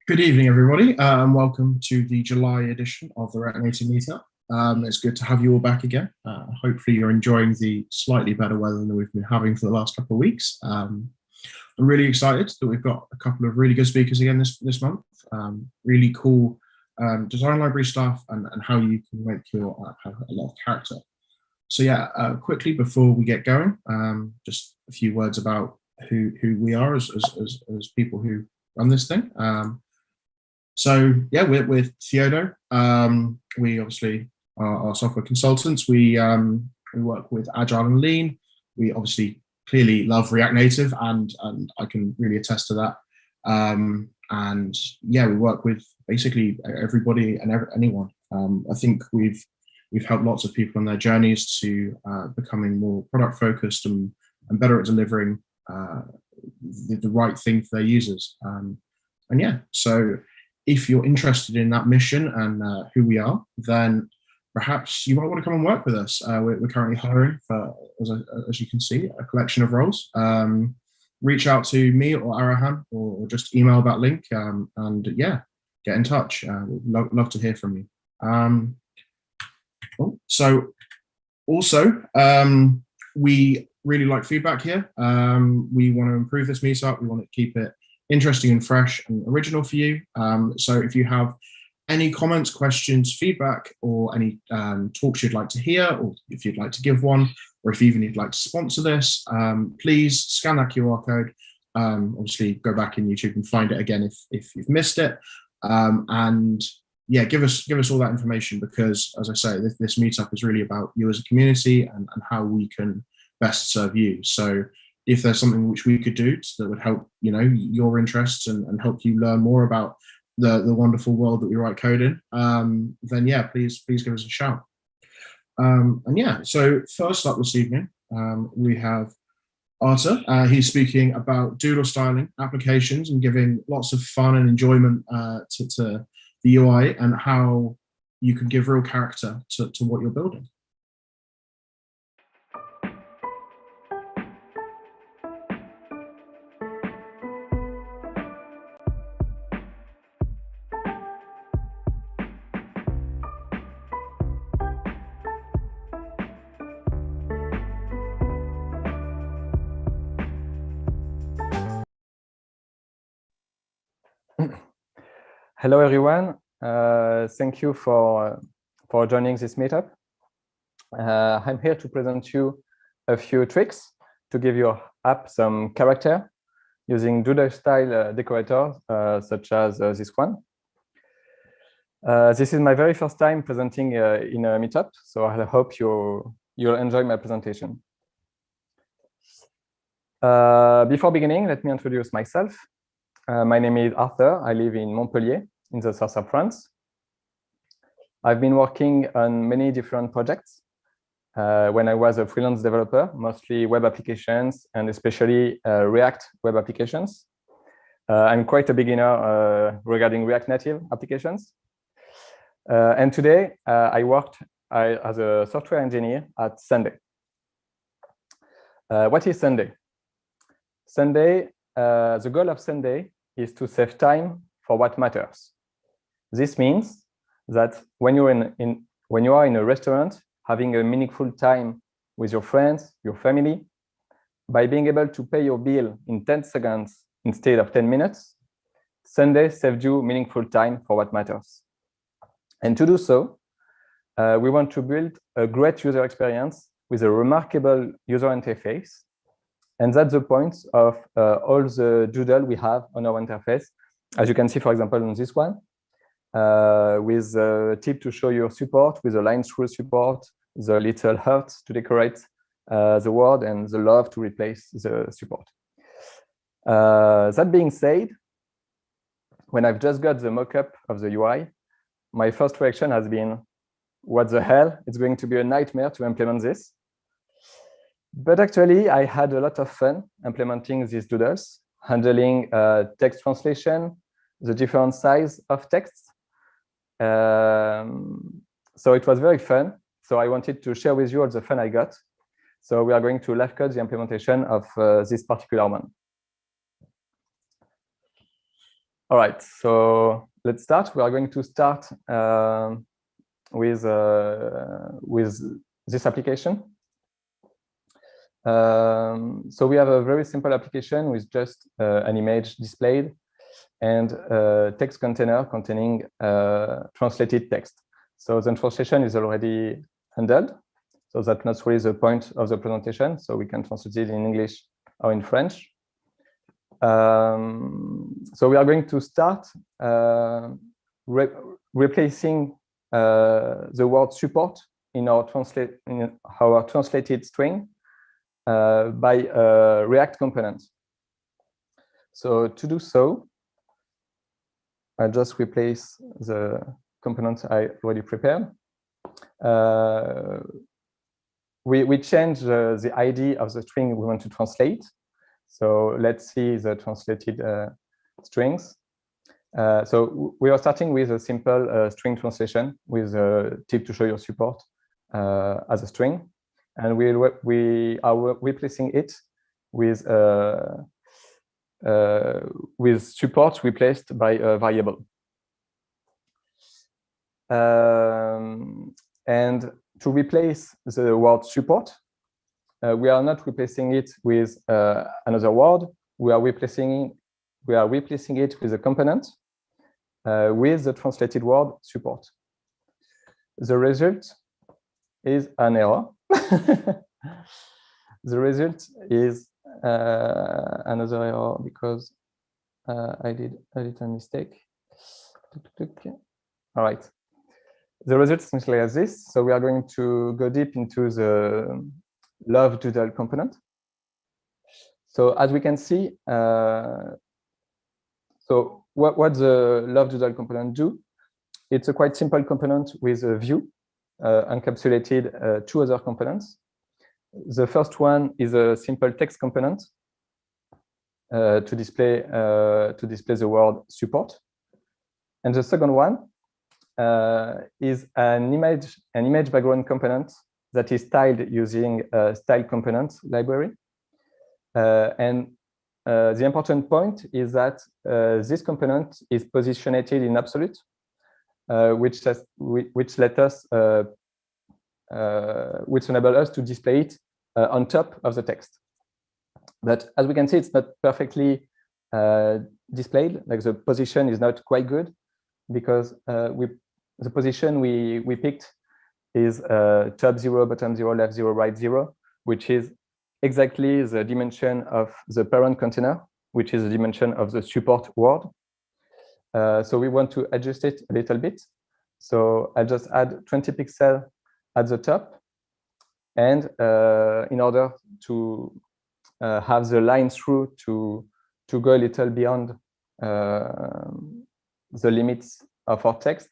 Good evening, everybody, and welcome to the July edition of the React Native Meetup. It's good to have you all back again. Hopefully you're enjoying the slightly better weather than we've been having for the last couple of weeks. I'm really excited that we've got a couple of really good speakers again this month. Really cool design library stuff and how you can make your app have a lot of character. So yeah, quickly before we get going, just a few words about who we are as people who run this thing. So yeah, we're Theodo. We obviously are software consultants. We work with Agile and Lean. We obviously clearly love React Native, and I can really attest to that. And yeah, we work with basically everybody and anyone. I think we've helped lots of people on their journeys to becoming more product focused and better at delivering the right thing for their users. And yeah, so if you're interested in that mission and who we are, then perhaps you might want to come and work with us. We're currently hiring for, as you can see, a collection of roles. Reach out to me or Arahan, or just email that link, and yeah, get in touch. We'd love to hear from you. So also, we really like feedback here. We want to improve this meetup. We want to keep it interesting and fresh and original for you. So if you have any comments, questions, feedback, or any talks you'd like to hear, or if you'd like to give one, or if even you'd like to sponsor this, please scan that QR code. Obviously, go back in YouTube and find it again if you've missed it. And yeah, give us all that information, because, as I say, this meetup is really about you as a community and how we can best serve you. So if there's something which we could do that would help, your interests and help you learn more about the wonderful world that we write code in, then yeah, please give us a shout. And yeah, so first up this evening, we have Arthur. He's speaking about doodle-styling applications and giving lots of fun and enjoyment to the UI, and how you can give real character to what you're building. Hello, everyone. Thank you for joining this meetup. I'm here to present you a few tricks to give your app some character using doodle-style decorators, such as this one. This is my very first time presenting in a meetup, so I hope you'll enjoy my presentation. Before beginning, let me introduce myself. My name is Arthur. I live in Montpellier, in the south of France. I've been working on many different projects when I was a freelance developer, mostly web applications and especially React web applications. I'm quite a beginner regarding React Native applications. And today I worked as a software engineer at Sunday. What is Sunday? Sunday, the goal of Sunday is to save time for what matters. This means that when you are in a restaurant, having a meaningful time with your friends, your family, by being able to pay your bill in 10 seconds instead of 10 minutes, Sunday saved you meaningful time for what matters. And to do so, we want to build a great user experience with a remarkable user interface. And that's the point of all the doodle we have on our interface. As you can see, for example, on this one, with a tip to show your support, with a line through support, the little hearts to decorate the word, and the love to replace the support. That being said, when I've just got the mockup of the UI, my first reaction has been, what the hell? It's going to be a nightmare to implement this. But actually, I had a lot of fun implementing these doodles, handling text translation, the different size of texts. So it was very fun. So I wanted to share with you all the fun I got. So we are going to live code the implementation of this particular one. All right, so let's start. We are going to start with this application. So we have a very simple application with just an image displayed and a text container containing translated text. So the translation is already handled. So that's not really the point of the presentation. So we can translate it in English or in French. So we are going to start replacing the word support in our translated string by a React component. So to do so, I just replace the component I already prepared. We change the ID of the string we want to translate. So let's see the translated strings. So we are starting with a simple string translation with a tip to show your support as a string. And we are replacing it with support replaced by a variable. And to replace the word support, we are not replacing it with another word. We are replacing it with a component with the translated word support. The result is an error. The result is another error because I did a little mistake. All right. The result is essentially as this. So we are going to go deep into the love doodle component. So as we can see, so what the love doodle component do? It's a quite simple component with a view encapsulated two other components. The first one is a simple text component to display the word support, and the second one is an image background component that is styled using a style component library. And the important point is that this component is positioned in absolute, which let us which enable us to display it on top of the text. But as we can see, it's not perfectly displayed. Like the position is not quite good because the position we picked is top 0, bottom 0, left 0, right 0, which is exactly the dimension of the parent container, which is the dimension of the support word. So we want to adjust it a little bit. So I'll just add 20 pixels at the top. And in order to have the line through to go a little beyond the limits of our text,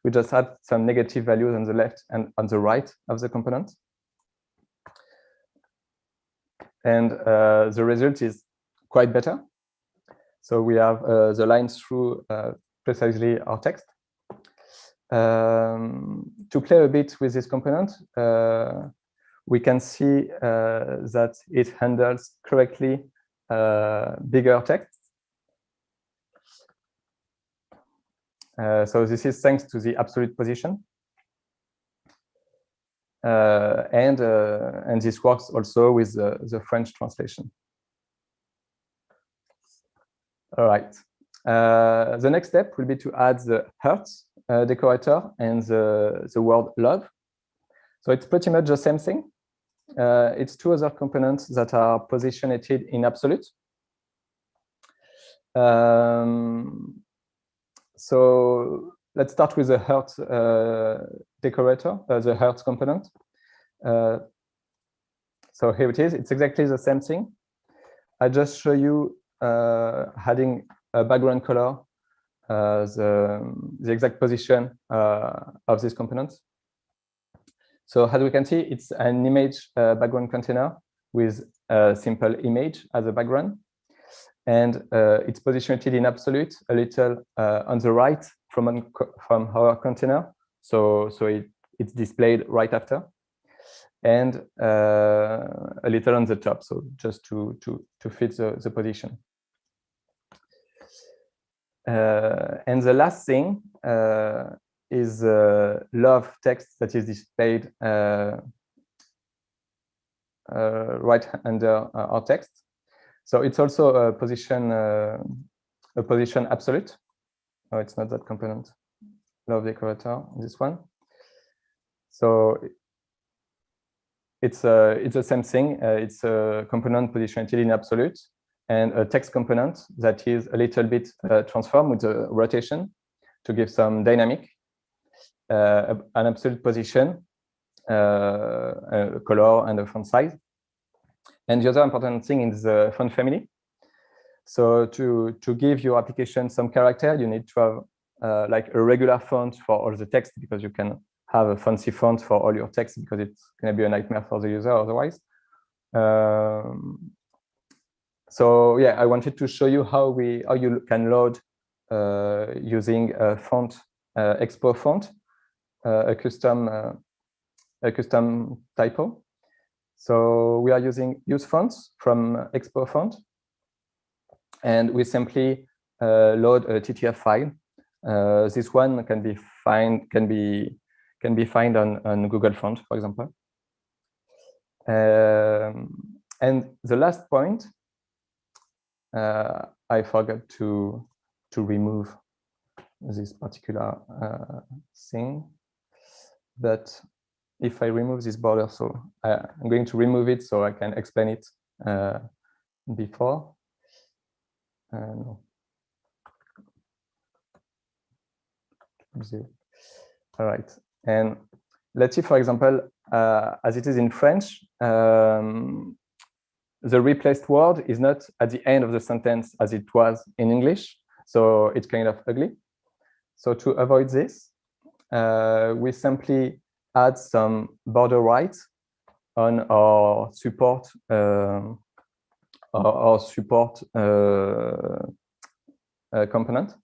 we just add some negative values on the left and on the right of the component. And the result is quite better. So we have the lines through precisely our text. To play a bit with this component, we can see that it handles correctly bigger text. So this is thanks to the absolute position. And this works also with the French translation. All right. The next step will be to add the heart decorator and the word love. So it's pretty much the same thing. It's two other components that are positioned in absolute. So let's start with the heart decorator, the heart component. So here it is. It's exactly the same thing. I just show you adding a background color, the exact position of this component. So as we can see, it's an image background container with a simple image as a background. And it's positioned in absolute, a little on the right from our container. So it's displayed right after. And a little on the top, so just to fit the position. And the last thing is love text that is displayed right under our text. So it's also a position absolute. Oh, it's not that component. Love decorator, this one. So it's the same thing. It's a component positioned in absolute and a text component that is a little bit transformed with a rotation to give some dynamic, an absolute position, a color, and a font size. And the other important thing is the font family. So to give your application some character, you need to have like a regular font for all the text, because you can have a fancy font for all your text because it's going to be a nightmare for the user otherwise. So yeah, I wanted to show you how you can load using a font expo font, a custom typo. So we are using use fonts from expo font, and we simply load a TTF file. This one can be found on Google Font, for example. And the last point, I forgot to remove this particular thing, but if I remove this border, so I'm going to remove it so I can explain it before. No. All right. And let's see, for example, as it is in French, the replaced word is not at the end of the sentence as it was in English. So it's kind of ugly. So to avoid this, we simply add some border right on our support component.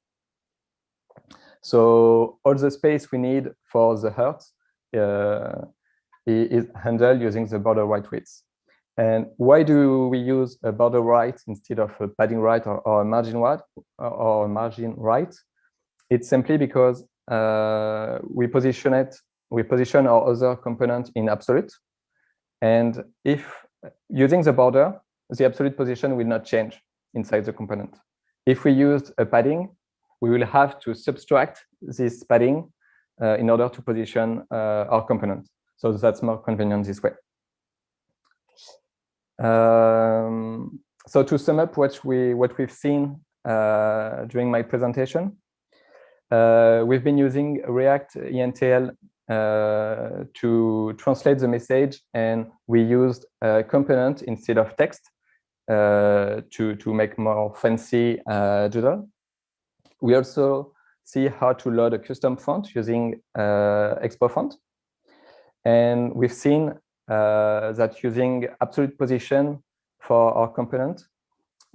So all the space we need for the heart is handled using the border right width. And why do we use a border right instead of a padding right or a margin right or a margin right? It's simply because we position our other component in absolute. And if using the border, the absolute position will not change inside the component. If we use a padding, we will have to subtract this padding in order to position our component. So that's more convenient this way. So to sum up what we've seen during my presentation, we've been using React ENTL to translate the message, and we used a component instead of text to make more fancy doodle. We also see how to load a custom font using Expo font. And we've seen that using absolute position for our component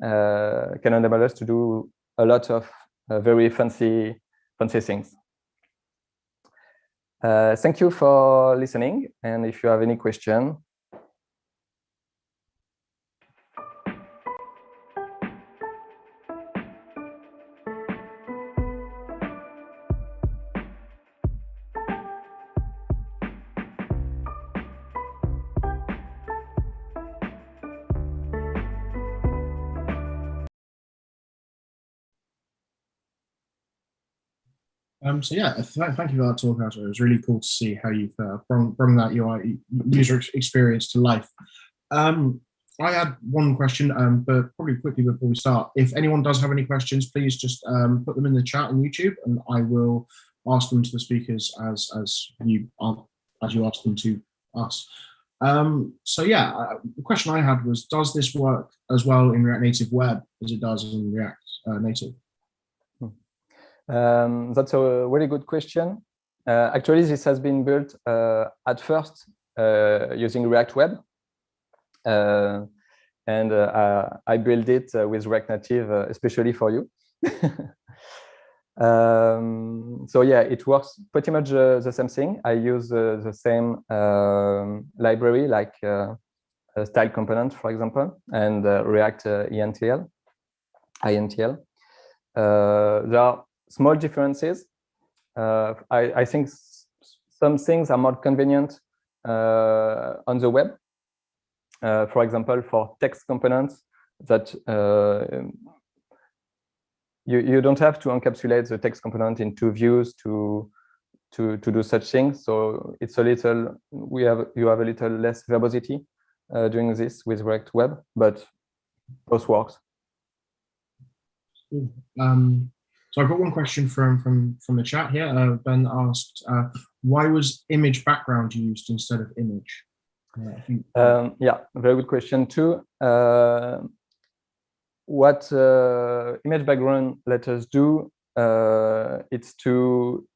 can enable us to do a lot of very fancy things. Thank you for listening. And if you have any question, So yeah, thank you for that talk, Arthur. It was really cool to see how you've brought that UI user experience to life. I had one question, but probably quickly before we start, if anyone does have any questions, please just put them in the chat on YouTube, and I will ask them to the speakers as you ask them to us. So yeah, the question I had was, does this work as well in React Native Web as it does in React Native? That's a really good question. Actually, this has been built at first using React Web. And I built it with React Native, especially for you. So yeah, it works pretty much the same thing. I use the same library, like a style component, for example, and React INTL. There are small differences. I think some things are more convenient on the web. For example, for text components, that you don't have to encapsulate the text component into views to do such things. So it's a little you have a little less verbosity doing this with React Web, but both works. So I've got one question from the chat here. Ben asked, why was image background used instead of image? Yeah, very good question too. What image background let us do, it's to,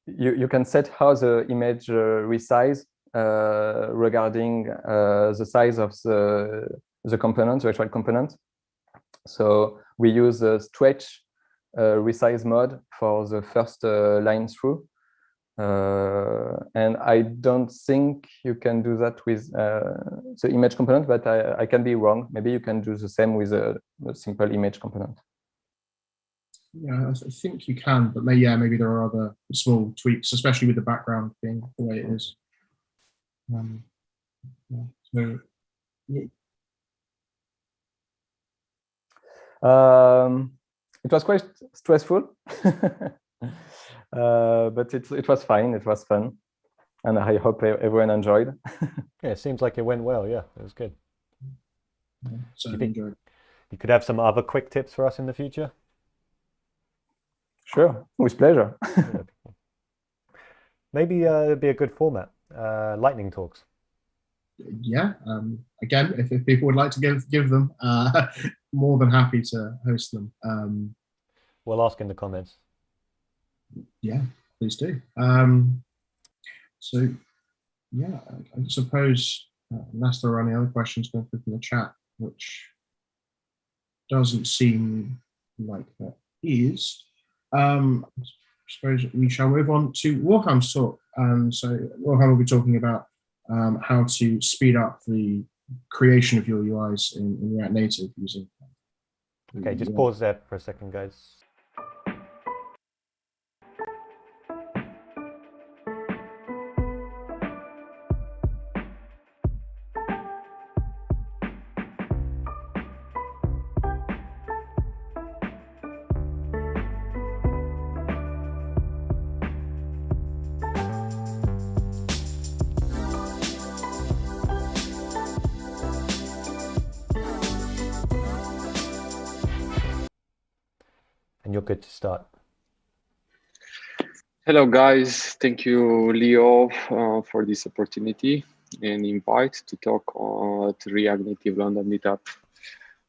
you can set how the image resize regarding the size of the component, the virtual component. So we use a stretch resize mode for the first line through. And I don't think you can do that with the image component, but I can be wrong. Maybe you can do the same with a simple image component. Yeah, I think you can, but maybe there are other small tweaks, especially with the background being the way it is. So, yeah. It was quite stressful. But it was fine. It was fun, and I hope everyone enjoyed. Yeah, it seems like it went well. Yeah, it was good. Yeah, so you could have some other quick tips for us in the future? Sure, with pleasure. Maybe it'd be a good format, lightning talks. Yeah, again, if people would like to give them, more than happy to host them. We'll ask in the comments. Yeah, please do. So yeah, I suppose unless there are any other questions going through from the chat, which doesn't seem like that is. suppose we shall move on to Wilhelm's talk. So Wilhelm will be talking about how to speed up the creation of your UIs in React Native using. Okay, just pause there for a second, guys. And you're good to start. Hello, guys. Thank you, Leo, for this opportunity and invite to talk at React Native London Meetup.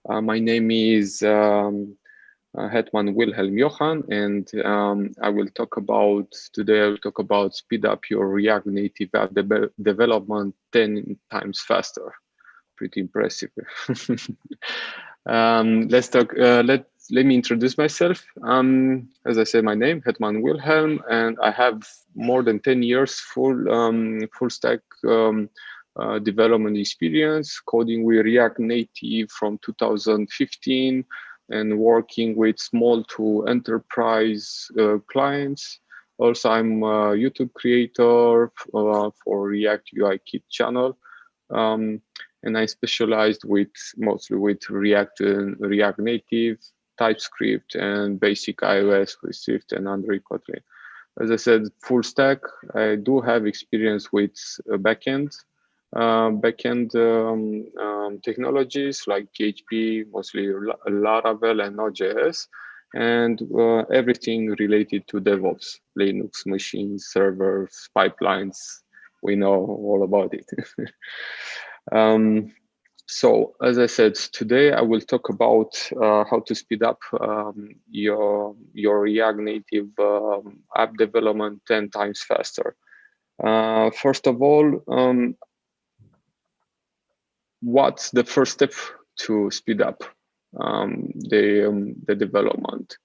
My name is Hetmann Wilhelm Johan, and I will talk about today. I will talk about speed up your React Native app development 10 times faster. Pretty impressive. Let's talk. Let me introduce myself. As I said, my name Hetmann Wilhelm, and I have more than 10 years full stack development experience, coding with React Native from 2015, and working with small to enterprise clients. Also, I'm a YouTube creator for React UI Kit channel. And I specialized mostly with React and React Native, TypeScript, and basic iOS with Swift and Android Kotlin. As I said, full stack. I do have experience with backend technologies like PHP, mostly Laravel and Node.js, and everything related to DevOps, Linux machines, servers, pipelines. We know all about it. So as I said, today I will talk about how to speed up your React Native app development 10 times faster. First of all, what's the first step to speed up the development?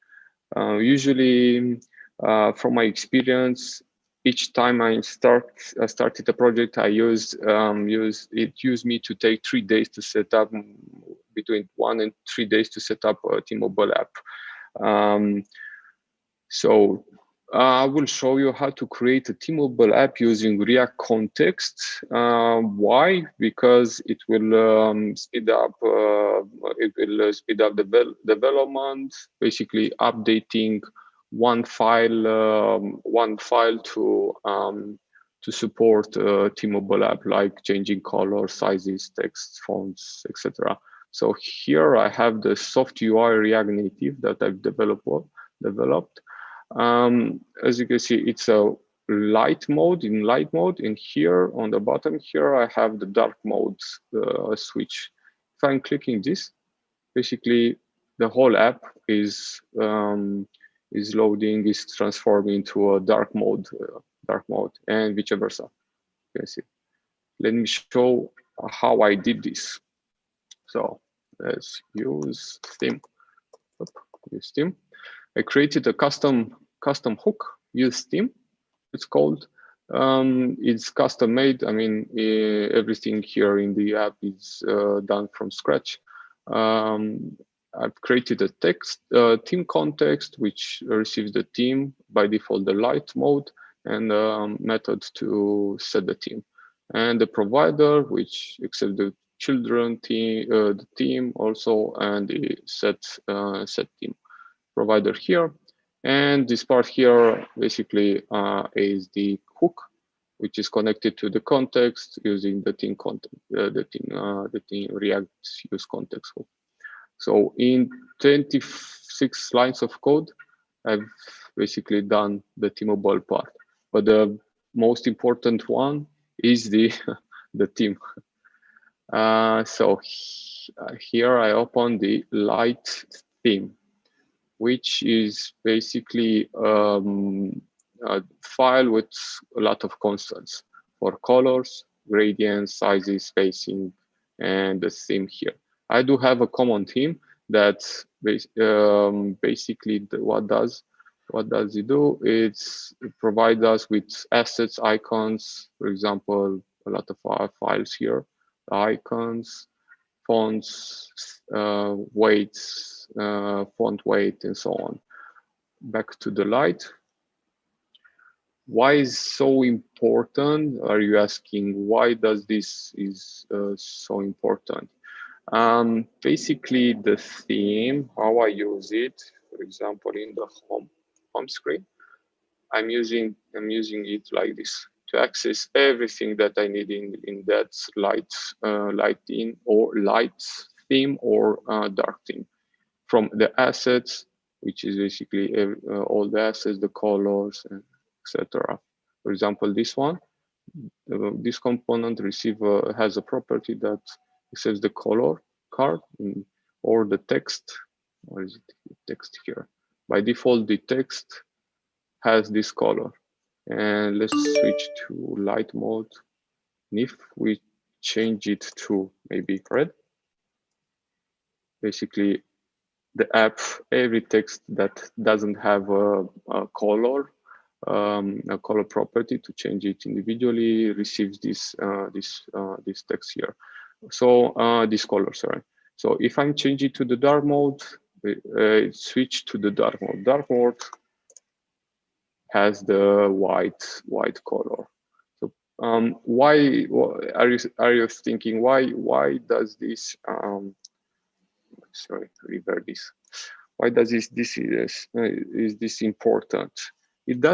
Usually, from my experience, each time I started a project, I used me to take 3 days to set up, between 1 and 3 days to set up a T-Mobile app. So I will show you how to create a T-Mobile app using React context. Why? Because it will speed up development, basically updating one file to support T-Mobile app, like changing color, sizes, text, fonts, etc. So here I have the soft UI React Native that I've developed. As you can see, it's a light mode, and here on the bottom here I have the dark mode switch. If I'm clicking this, basically the whole app is loading, is transforming into a dark mode, and vice versa. You can see. Let me show how I did this. So let's use theme. Use theme. I created a custom hook. Use theme. It's called. It's custom made. I mean, everything here in the app is done from scratch. I've created a text theme context, which receives the theme, by default the light mode, and method to set the theme, and the provider, which accepts the children theme, the theme also, and the set theme provider here. And this part here basically is the hook, which is connected to the context using the theme content, the theme React use context hook. So in 26 lines of code, I've basically done the T-Mobile part. But the most important one is the theme. So here I open the light theme, which is basically a file with a lot of constants for colors, gradients, sizes, spacing, and the theme here. I do have a common theme that basically what does What does it do? It provides us with assets, icons, for example, a lot of our files here, icons, fonts, weights, font weight, and so on. Back to the light. Why is so important? Are you asking why does this is so important? Basically, the theme, how I use it, for example, in the home screen, I'm using it like this to access everything that I need in that light theme or dark theme, from the assets, which is basically all the assets, the colors, etc. For example, this one, this component has a property that says the color card or the text. Or is it text here? By default, the text has this color. And let's switch to light mode. And if we change it to maybe red, basically the app, every text that doesn't have a color property to change it individually receives this text here. So this color, sorry. So if I'm changing to the dark mode, switch to the dark mode. Dark mode has the white color. So why are you thinking why does this sorry, revert this. Why does is this important? It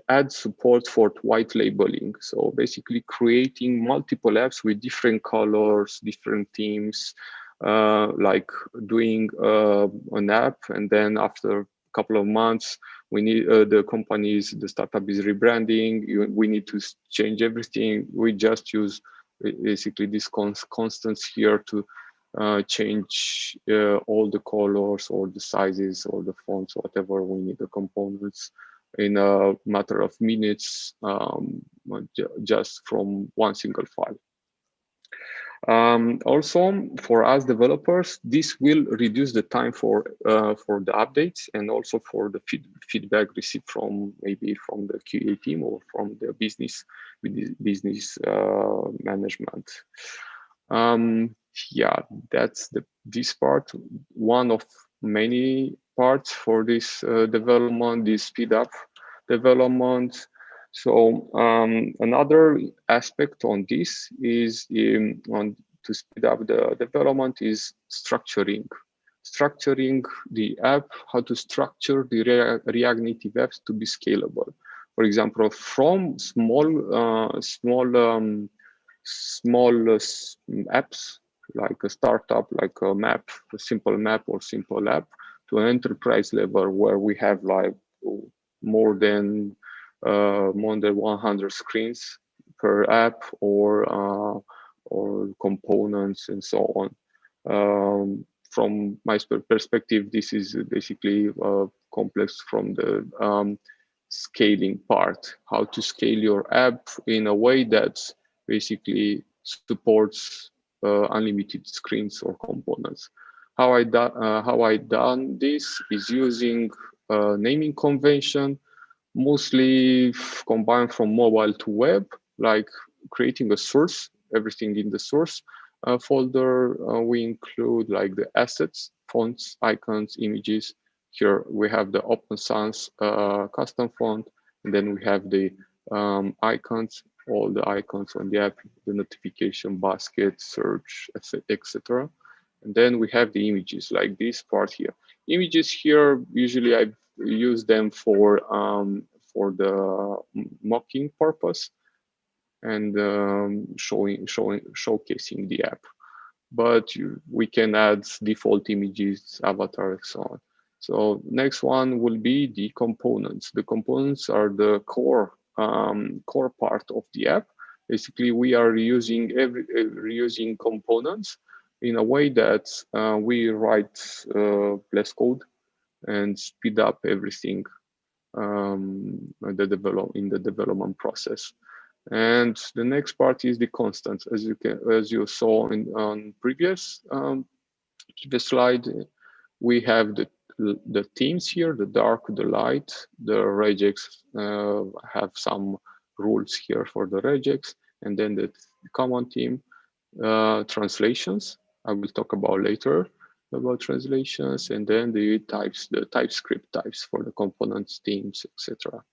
adds support for white labeling. So basically creating multiple apps with different colors, different themes, like doing an app, and then after a couple of months, we need the startup is rebranding. We need to change everything. We just use basically these constants here to change all the colors or the sizes or the fonts, whatever we need, the components, in a matter of minutes, just from one single file. Also, for us developers, this will reduce the time for the updates and also for the feedback received from maybe from the QA team or from the business management. Yeah, that's this part, one of many parts for this development, this speed up development. So another aspect on this is to speed up the development is structuring the app, how to structure the React Native apps to be scalable. For example, from small apps like a startup, like a map, a simple map or simple app, to an enterprise level where we have like more than 100 screens per app or components and so on. From my perspective, this is basically complex from the scaling part, how to scale your app in a way that basically supports unlimited screens or components. How I done this is using naming convention, mostly combined from mobile to web, like creating a source, everything in the source folder. We include like the assets, fonts, icons, images. Here we have the Open Sans custom font, and then we have the icons, all the icons on the app, the notification basket, search, etc. And then we have the images, like this part here. Images here, usually I use them for the mocking purpose and showcasing the app. But we can add default images, avatar, and so on. So next one will be the components. The components are the core part of the app. Basically, we are reusing components in a way that we write less code and speed up everything in the development process. And the next part is the constants. As you saw on previous slide, we have the the themes here, the dark, the light, the regex have some rules here for the regex, and then the common theme, translations. I will talk about later about translations, and then the types, the TypeScript types for the components, themes, etc.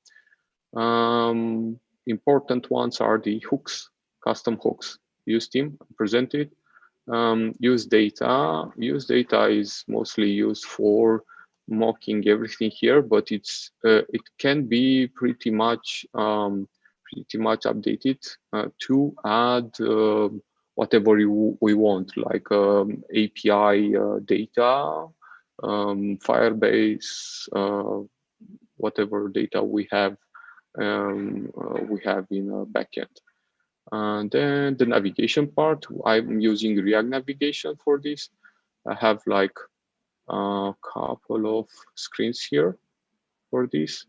Important ones are the hooks, custom hooks. Use theme presented. Use data. Use data is mostly used for mocking everything here, but it's it can be pretty much updated to add whatever we want, like API data, Firebase, whatever data we have in a backend. And then the navigation part, I'm using React navigation for this. I have like a couple of screens here for this.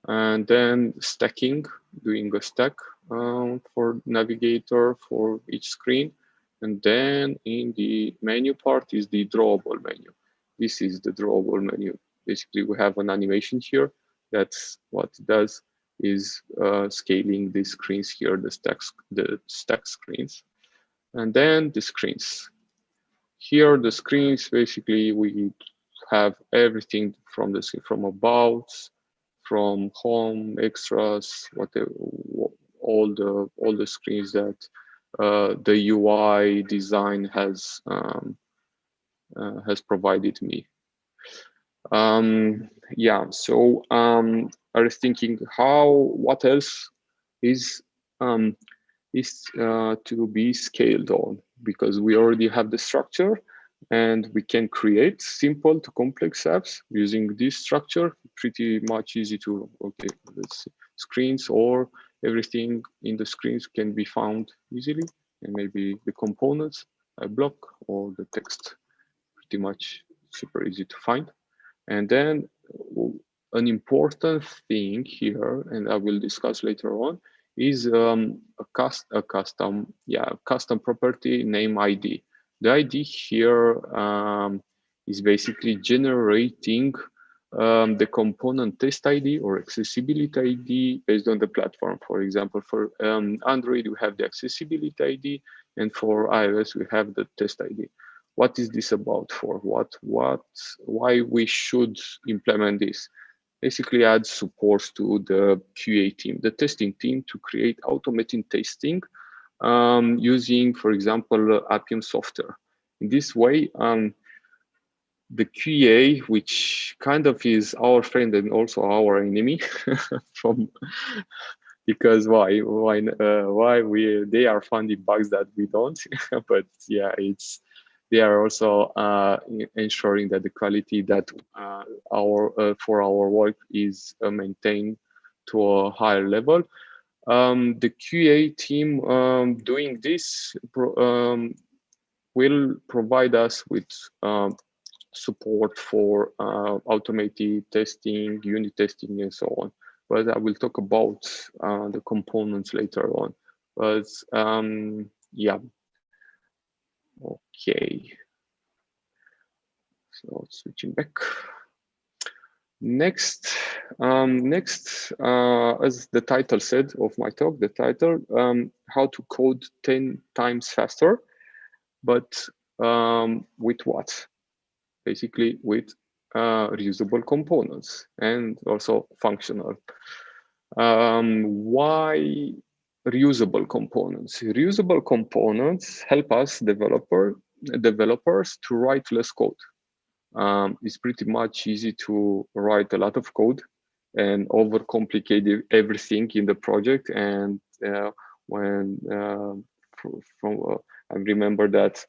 And then stacking, doing a stack for navigator for each screen. And then in the menu part is the drawable menu. This is the drawable menu. Basically, we have an animation here. That's what it does, is scaling the screens here, the stack screens. And then the screens. Here, the screens, basically, we have everything from about, from home, extras, whatever, all the screens that the UI design has provided me. Yeah, so I was thinking what else is to be scaled on, because we already have the structure and we can create simple to complex apps using this structure. Pretty much easy to, okay, let's see, screens, or everything in the screens can be found easily, and maybe the components, a block, or the text, pretty much super easy to find. And then an important thing here, and I will discuss later on, is a custom property name ID. The ID here is basically generating the component test ID or accessibility ID based on the platform. For example, for Android, we have the accessibility ID, and for iOS, we have the test ID. What is this about? For why we should implement this? Basically add support to the QA team, the testing team, to create automated testing using, for example, Appium software. In this way, the QA, which kind of is our friend and also our enemy, because why they are finding bugs that we don't, but yeah, they are also ensuring that the quality that for our work is maintained to a higher level. The QA team doing this will provide us with support for automated testing, unit testing, and so on. But I will talk about the components later on. But yeah. Okay, so switching back. Next, as the title said of my talk, how to code 10 times faster, but with what? Basically with reusable components and also functional. Why reusable components? Reusable components help us developers to write less code. It's pretty much easy to write a lot of code and overcomplicate everything in the project. And I remember that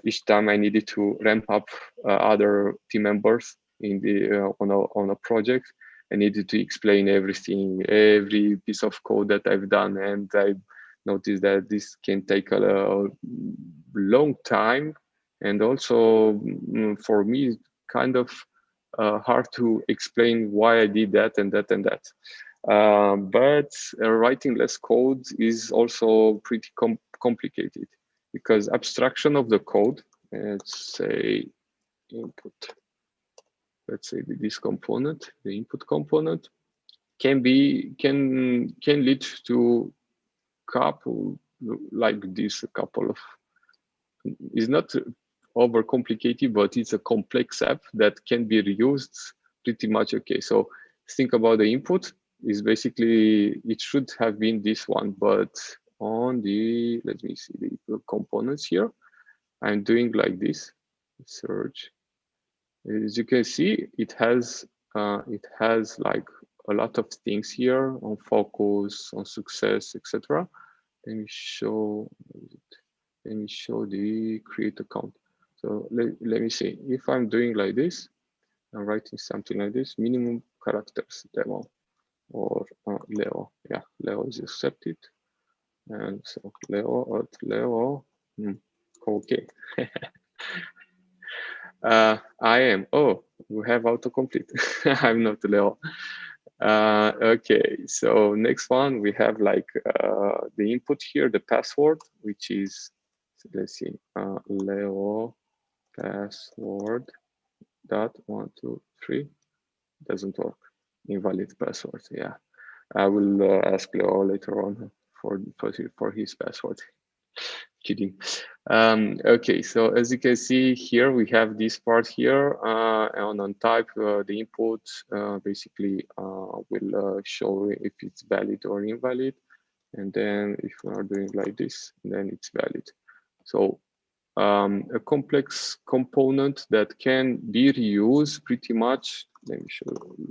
each time I needed to ramp up other team members in the on a project, I needed to explain everything, every piece of code that I've done, and I noticed that this can take a long time, and also for me, kind of hard to explain why I did that and that and that. But writing less code is also pretty complicated, because abstraction of the code, let's say input. let's say this component, the input component, can lead to couple like this, a couple of, is not overcomplicated, but it's a complex app that can be reused pretty much. Okay, so think about the input is basically, it should have been this one, but on the, let me see the components here, I'm doing like this, search. As you can see, it has like a lot of things here on focus, on success, etc. Let me show the create account. So let me see, if I'm doing like this, I'm writing something like this, minimum characters demo, or Leo. Yeah, Leo is accepted. And so Leo at Leo, okay. I am, oh, we have autocomplete. I'm not Leo. Okay, so next one, we have like the input here, the password, which is, let's see, Leo password dot 1 2 3 doesn't work, invalid password. Yeah, I will ask Leo later on for his password. Kidding. Okay, so as you can see here, we have this part here on type, the input basically will show if it's valid or invalid. And then if we are doing like this, then it's valid. So a complex component that can be reused pretty much. Let me show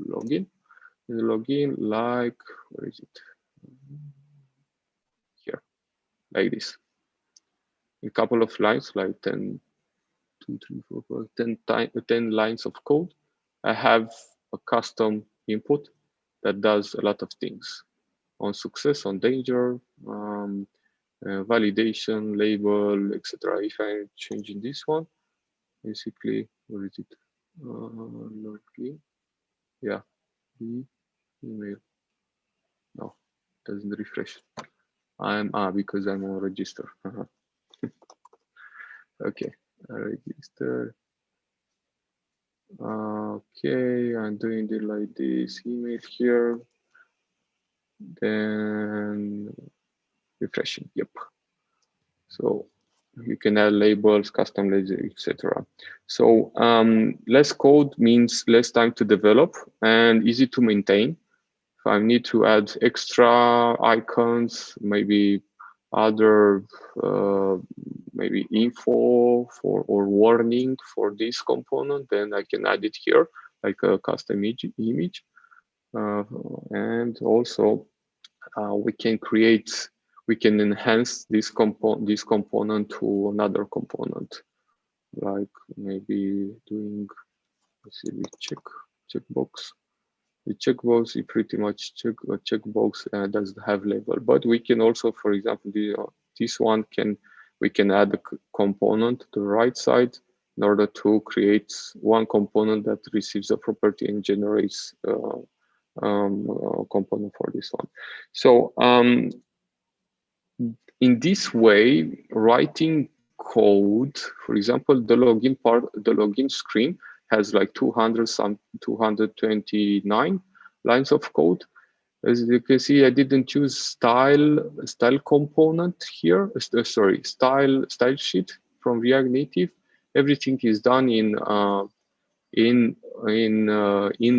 login. The login, like, where is it? Here, like this. A couple of lines, like 10, 2, 3, 4, 5, 10 lines of code. I have a custom input that does a lot of things on success, on danger, validation, label, etc. If I'm changing this one, basically, where is it? Login. Yeah, the email. No, doesn't refresh. I'm because I'm on register. Okay, register. Okay, I'm doing it like this, email here, then refreshing. Yep. So you can add labels, custom labels, etc. So less code means less time to develop and easy to maintain. If I need to add extra icons, maybe other maybe info for or warning for this component, then I can add it here, like a custom image. And also we can enhance this component to another component, like maybe doing, let's see, checkbox. The checkbox is pretty much checkbox doesn't have label, but we can also, for example, this one we can add a component to the right side in order to create one component that receives a property and generates a component for this one. So in this way, writing code, for example, the login part, the login screen has like 229 lines of code. As you can see, I didn't use style component here. Sorry, style sheet from React Native. Everything is done in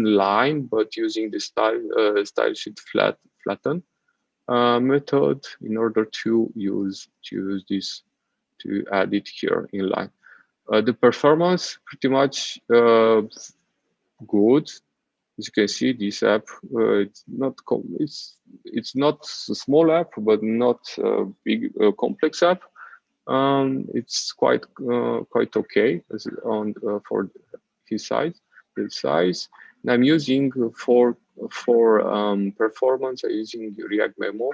line, but using the style sheet flatten method in order to use this to add it here in line. The performance pretty much good. As you can see, this app it's not a small app, but not a big complex app. It's quite okay for his size. The size. And I'm using for performance. I'm using React Memo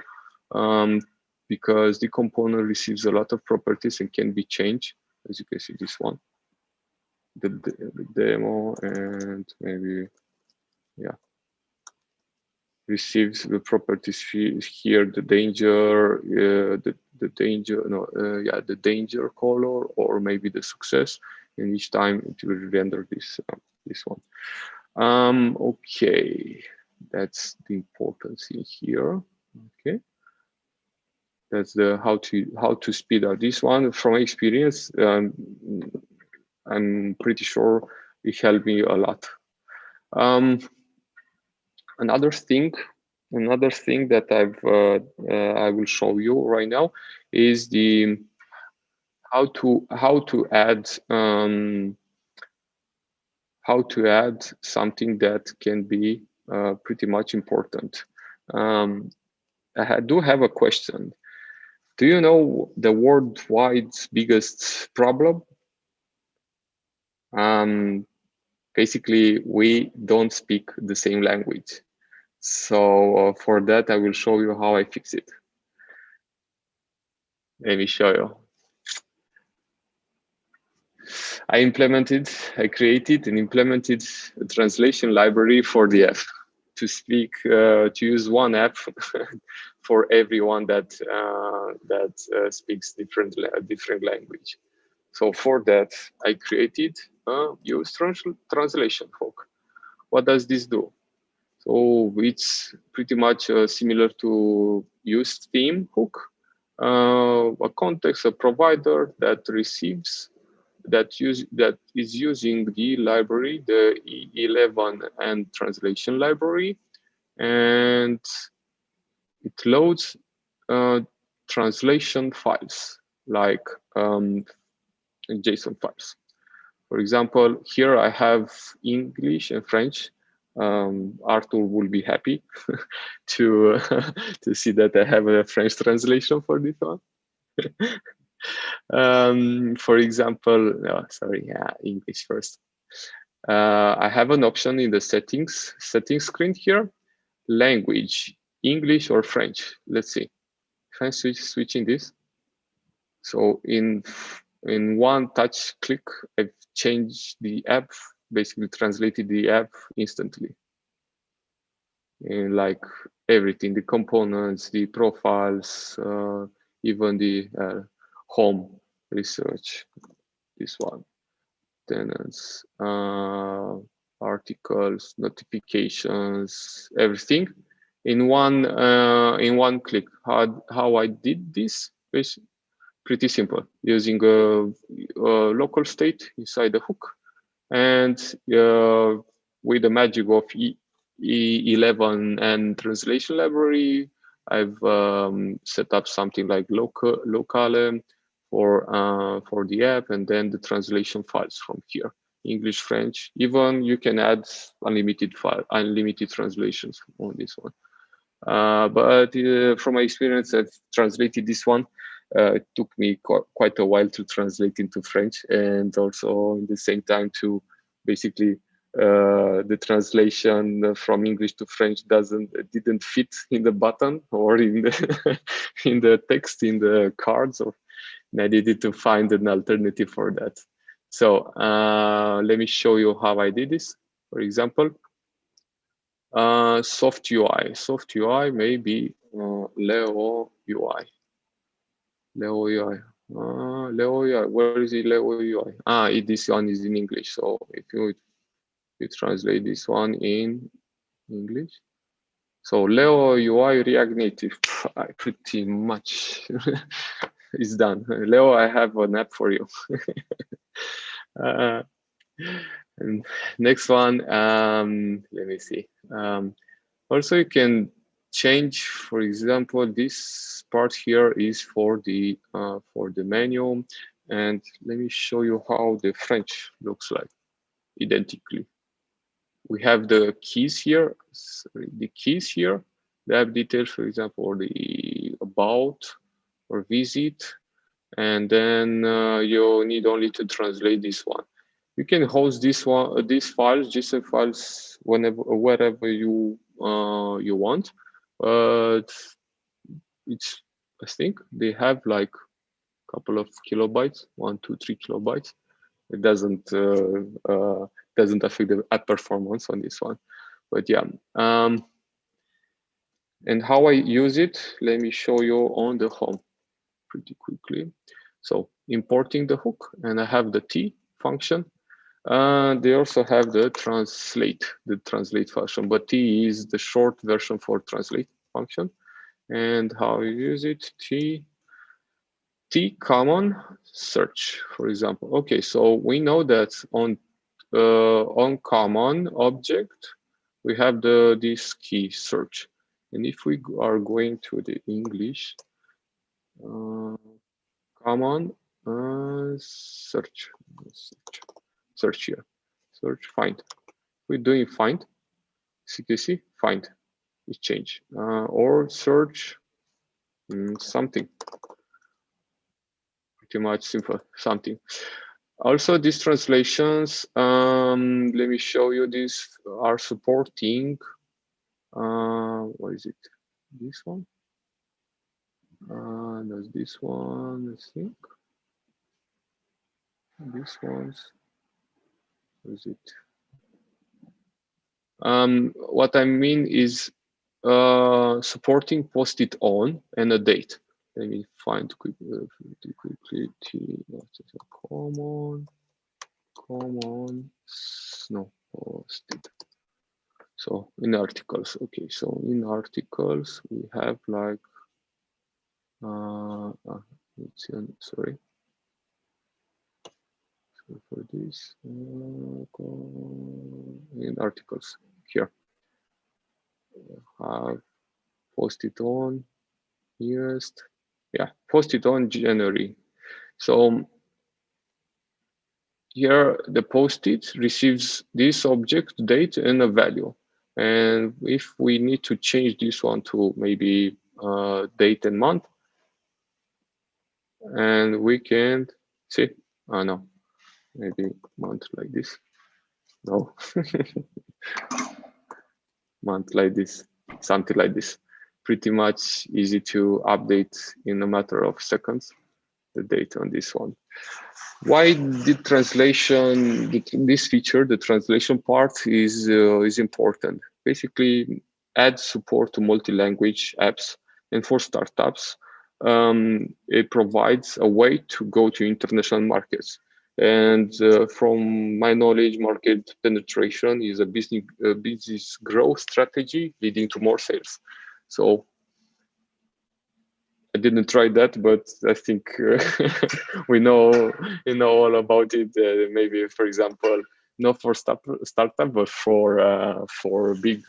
because the component receives a lot of properties and can be changed. As you can see, this one, the demo, and maybe receives the properties here, the danger, the danger color, or maybe the success, and each time it will render this this one. Okay, that's the importance in here. Okay, that's the how to speed up this one. From experience, I'm pretty sure it helped me a lot. Another thing that I will show you right now is the how to add something that can be pretty much important. I do have a question. Do you know the worldwide biggest problem? Basically, we don't speak the same language. So for that, I will show you how I fix it. Let me show you. I created and implemented a translation library for the app to use one app for everyone that speaks different language. So for that, I created a use translation hook. What does this do? So it's pretty much similar to use theme hook, a context, a provider that receives that is using the library, the E11 and translation library, and it loads translation files like JSON files. For example, here I have English and French. Arthur will be happy to see that I have a French translation for this one. For example, English first. I have an option in the settings screen here, language, English or French. Let's see. If I'm switching this, so in one touch click, I've changed the app, basically translated the app instantly. And like everything, the components, the profiles, even the home research, this one, tenants, articles, notifications, everything in one click. How I did this? Basically, pretty simple, using a local state inside the hook, and with the magic of E11 and translation library, I've set up something like locale for the app, and then the translation files from here, English, French. Even you can add unlimited translations on this one. But from my experience, I've translated this one. It took me quite a while to translate into French, and also at the same time to basically the translation from English to French didn't fit in the button or in the in the text in the cards, and I needed to find an alternative for that. So let me show you how I did this. For example, soft UI maybe Leo UI. Leo UI, where is it? Leo UI. This one is in English. So if you translate this one in English, so Leo UI React Native, pretty much is done. Leo, I have an app for you. And next one, let me see. Also, you can change, for example, this part here is for the menu, and let me show you how the French looks like identically. We have the keys here, the app details, for example, or the about or visit, and then you need only to translate this one. You can host these files, JSON files, wherever you want, but I think they have like a couple of kilobytes, 1, 2, 3 kilobytes. It doesn't affect the app performance on this one, but yeah. And how I use it, let me show you on the home pretty quickly. So importing the hook, and I have the T function. They also have the translate function, but T is the short version for translate function. And how you use it? T common search, for example. Okay, so we know that on common object we have this key search, and if we are going to the English common search here, search find. We're doing find, CKC find is change, or search something. Pretty much simple something. Also, these translations, let me show you, these are supporting, what is it? This one? There's this one, I think. This one's, what is it? What I mean is supporting post-it on and a date. Let me find quickly. Common, no, post-it. So in articles, okay. So in articles we have like, sorry. So for this, in articles here, have post-it on, nearest, yeah, post-it on January. So here the post-it receives this object date and a value. And if we need to change this one to maybe date and month, and we can see, no, maybe month like this. No, month like this, something like this. Pretty much easy to update in a matter of seconds, the date on this one. Why the translation, this feature, the translation part is important. Basically, add support to multi-language apps, and for startups, it provides a way to go to international markets. And from my knowledge, market penetration is a business growth strategy leading to more sales. So I didn't try that, but I think we know all about it. Maybe, for example, not for startup, but for big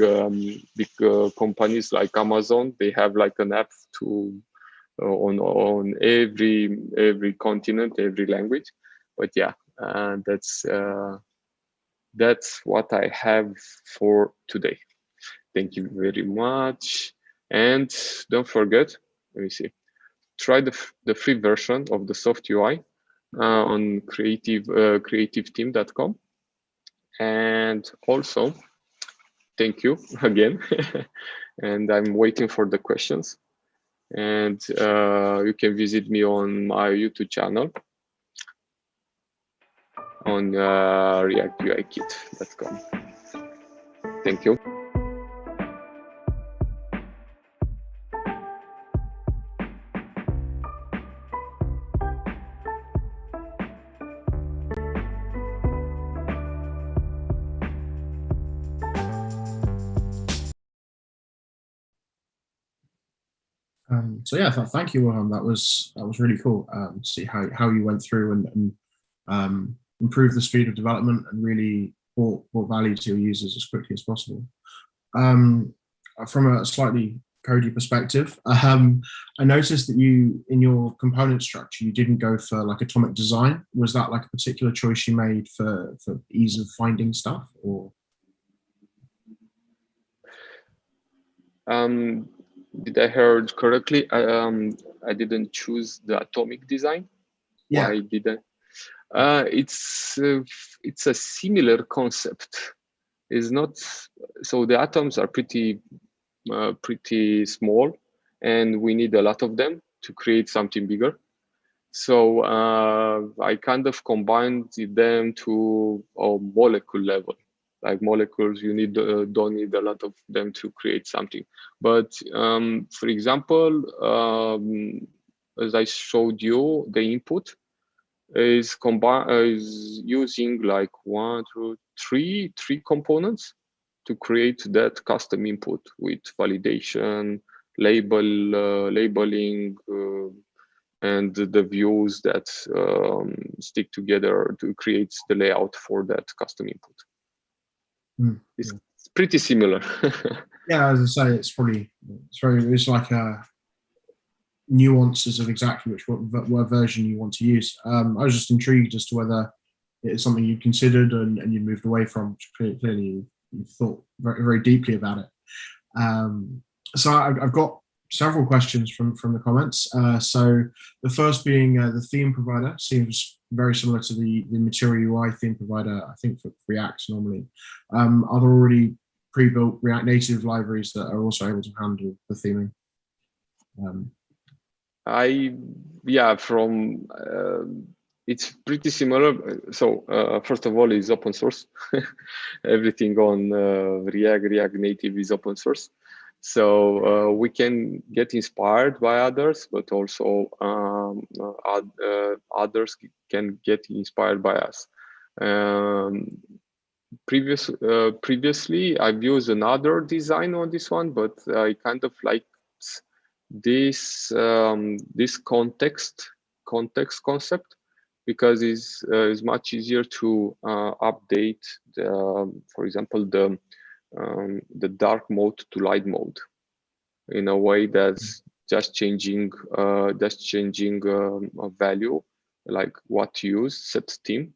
companies like Amazon, they have like an app to on every continent, every language. But yeah, that's what I have for today. Thank you very much, and don't forget. Let me see. Try the free version of the soft UI on creativeteam.com. And also, thank you again. And I'm waiting for the questions. And you can visit me on my YouTube channel on reactuikit.com. Thank you. So yeah, thank you, Wilhelm. That was really cool to see how you went through and improved the speed of development and really brought value to your users as quickly as possible. From a slightly codey perspective, I noticed that you, in your component structure, you didn't go for like atomic design. Was that like a particular choice you made for ease of finding stuff, or? Did I heard correctly? I didn't choose the atomic design. Yeah. Why didn't? It's a similar concept. It's not so. The atoms are pretty small, and we need a lot of them to create something bigger. So I kind of combined them to a molecule level. Like molecules, you don't need a lot of them to create something. But for example, as I showed you, the input, is using like 1, 2, 3 components to create that custom input with validation, labeling, and the views that stick together to create the layout for that custom input. It's pretty similar. Yeah, as I say, it's like nuances of exactly what version you want to use. I was just intrigued as to whether it's something you considered and you moved away from. Clearly, you thought very, very deeply about it. So I've got several questions from the comments. So the first being the theme provider seems very similar to the Material UI theme provider, I think, for React normally. Are there already pre-built React Native libraries that are also able to handle the theming? It's pretty similar. So first of all, it's open source. Everything on React Native is open source. So we can get inspired by others, but also others can get inspired by us. Previously, I've used another design on this one, but I kind of like this context concept, because it's much easier to update for example, the dark mode to light mode in a way that's just changing a value, like what to use, set theme,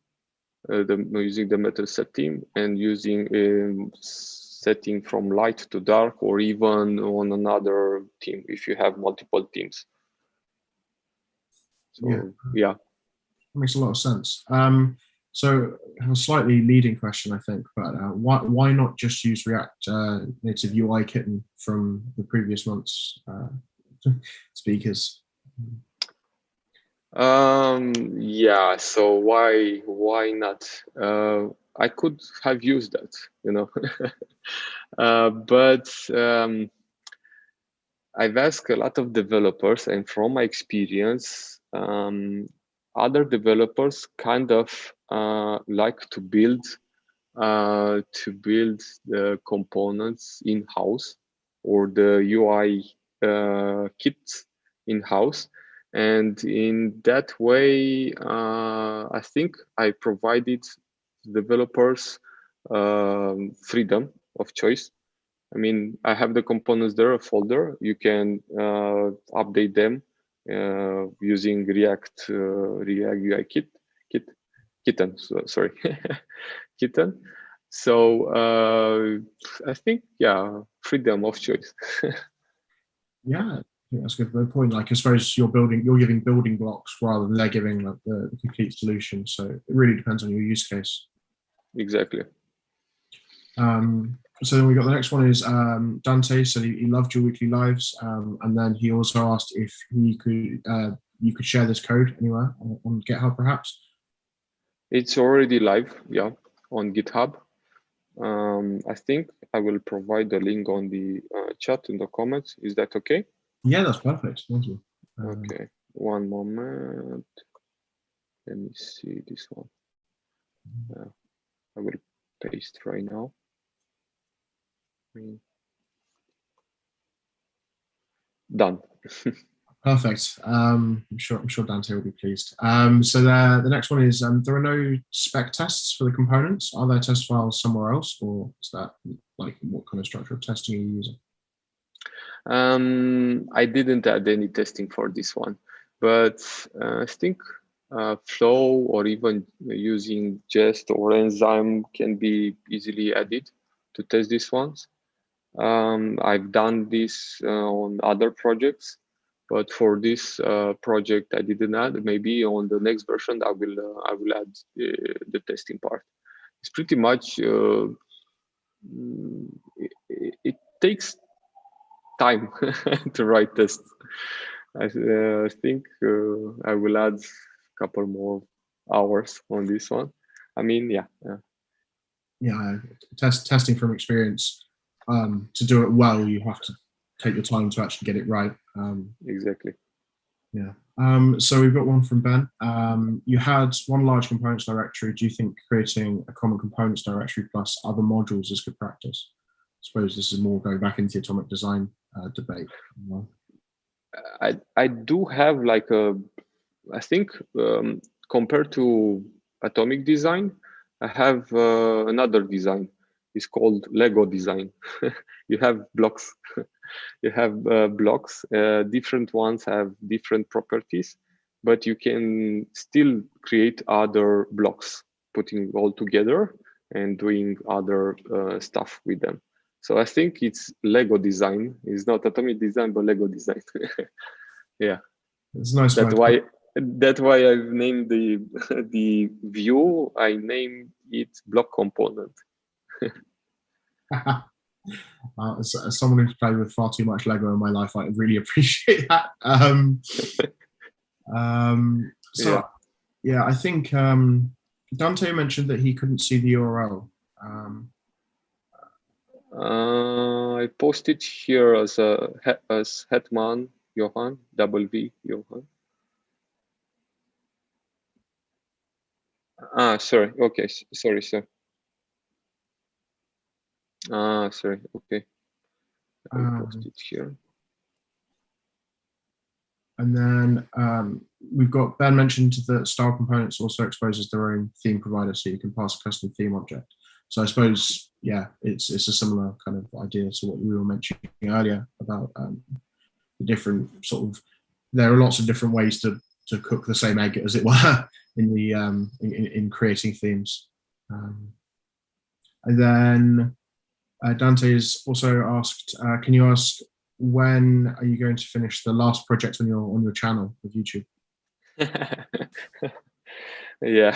using the method set theme, and using setting from light to dark, or even on another theme if you have multiple themes. So yeah. That makes a lot of sense. So I have a slightly leading question, I think, but why not just use React Native UI kitten from the previous month's speakers? Yeah, so why not? I could have used that, you know. But I've asked a lot of developers, and from my experience, other developers kind of like to build the components in-house, or the UI kits in-house. And in that way, I think I provided developers freedom of choice. I mean, I have the components there, a folder. You can update them using React UI kitten. Sorry, kitten. So I think, yeah, freedom of choice. Yeah, I think that's a good point. Like, I suppose you're giving building blocks rather than they're giving like the complete solution. So it really depends on your use case. Exactly. So then we got the next one is Dante said he loved your weekly lives, and then he also asked if you could share this code anywhere on GitHub, perhaps. It's already live, yeah, on GitHub. I think I will provide the link on the chat in the comments. Is that okay? Yeah, that's perfect. Thank you. Okay, one moment. Let me see this one. I will paste right now. Done. Perfect. I'm sure Dante will be pleased. So the next one is there are no spec tests for the components. Are there test files somewhere else, or is that like what kind of structure of testing are you using? I didn't add any testing for this one, but I think Flow or even using Jest or Enzyme can be easily added to test these ones. I've done this on other projects, but for this project I didn't add. Maybe on the next version I will add the testing part. It's pretty much it takes time to write tests. I think I will add a couple more hours on this one. I mean, yeah. Testing from experience. To do it well, you have to take your time to actually get it right. Exactly. Yeah. So we've got one from Ben. You had one large components directory. Do you think creating a common components directory plus other modules is good practice? I suppose this is more going back into the atomic design debate. I do have like I think compared to atomic design, I have another design. It's called Lego design. You have blocks. You have blocks. Different ones have different properties, but you can still create other blocks, putting all together and doing other stuff with them. So I think it's Lego design. It's not atomic design, but Lego design. Yeah, it's nice. That's why I've named the the view. I named it block component. As someone who's played with far too much Lego in my life, I really appreciate that. So yeah, I think Dante mentioned that he couldn't see the URL. I posted here as Hetmann Johan, W Johan. Sorry. Okay, sorry, sir. Sorry. Okay. I post it here. And then we've got Ben mentioned that style components also exposes their own theme provider, so you can pass a custom theme object. So I suppose, yeah, it's a similar kind of idea to what we were mentioning earlier about the different sort of. There are lots of different ways to cook the same egg, as it were, in the in creating themes. And then Dante has also asked, can you ask when are you going to finish the last project on your channel of YouTube? Yeah.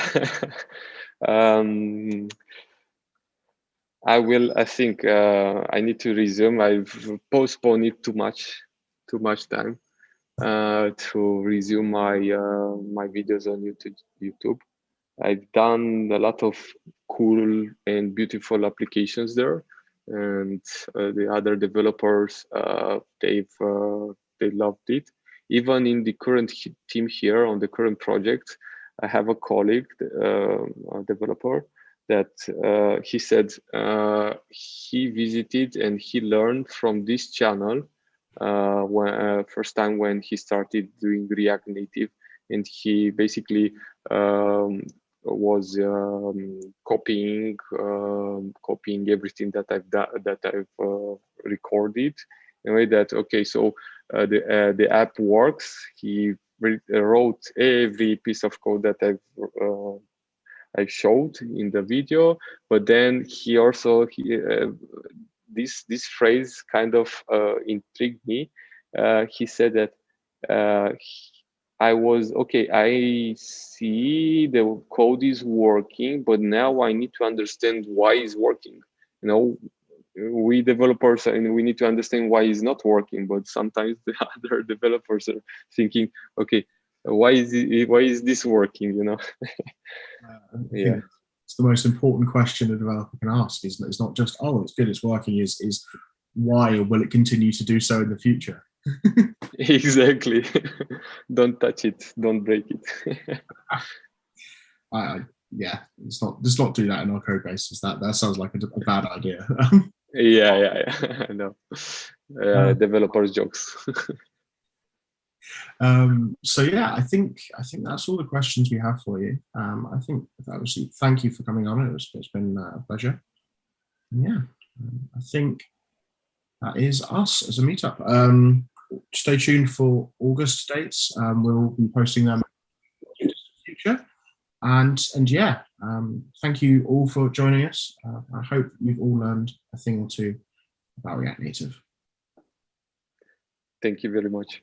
I will. I think I need to resume. I've postponed it too much time to resume my my videos on YouTube. I've done a lot of cool and beautiful applications there, and the other developers they loved it. Even in the current team here on the current project, I have a colleague, a developer, that he said he visited and he learned from this channel when first time when he started doing React Native, and he basically was copying everything that I've done, that I've recorded, in a way that okay, so the app works. He wrote every piece of code that I showed in the video, but then he also this phrase kind of intrigued me. He said that I was okay. I see the code is working, but now I need to understand why it's working. You know, we developers and we need to understand why it's not working. But sometimes the other developers are thinking, okay, why is this working? You know. Yeah, it's the most important question a developer can ask. Isn't it? It's not just, oh, it's good, it's working. Is why will it continue to do so in the future? Exactly. Don't touch it. Don't break it. Yeah, let's not do that in our code bases. That sounds like a bad idea. Yeah. I know. Developers jokes. So yeah, I think that's all the questions we have for you. I think obviously thank you for coming on. It's been a pleasure. Yeah, I think that is us as a meetup. Stay tuned for August dates. We'll be posting them in the future. And yeah, thank you all for joining us. I hope you've all learned a thing or two about React Native. Thank you very much.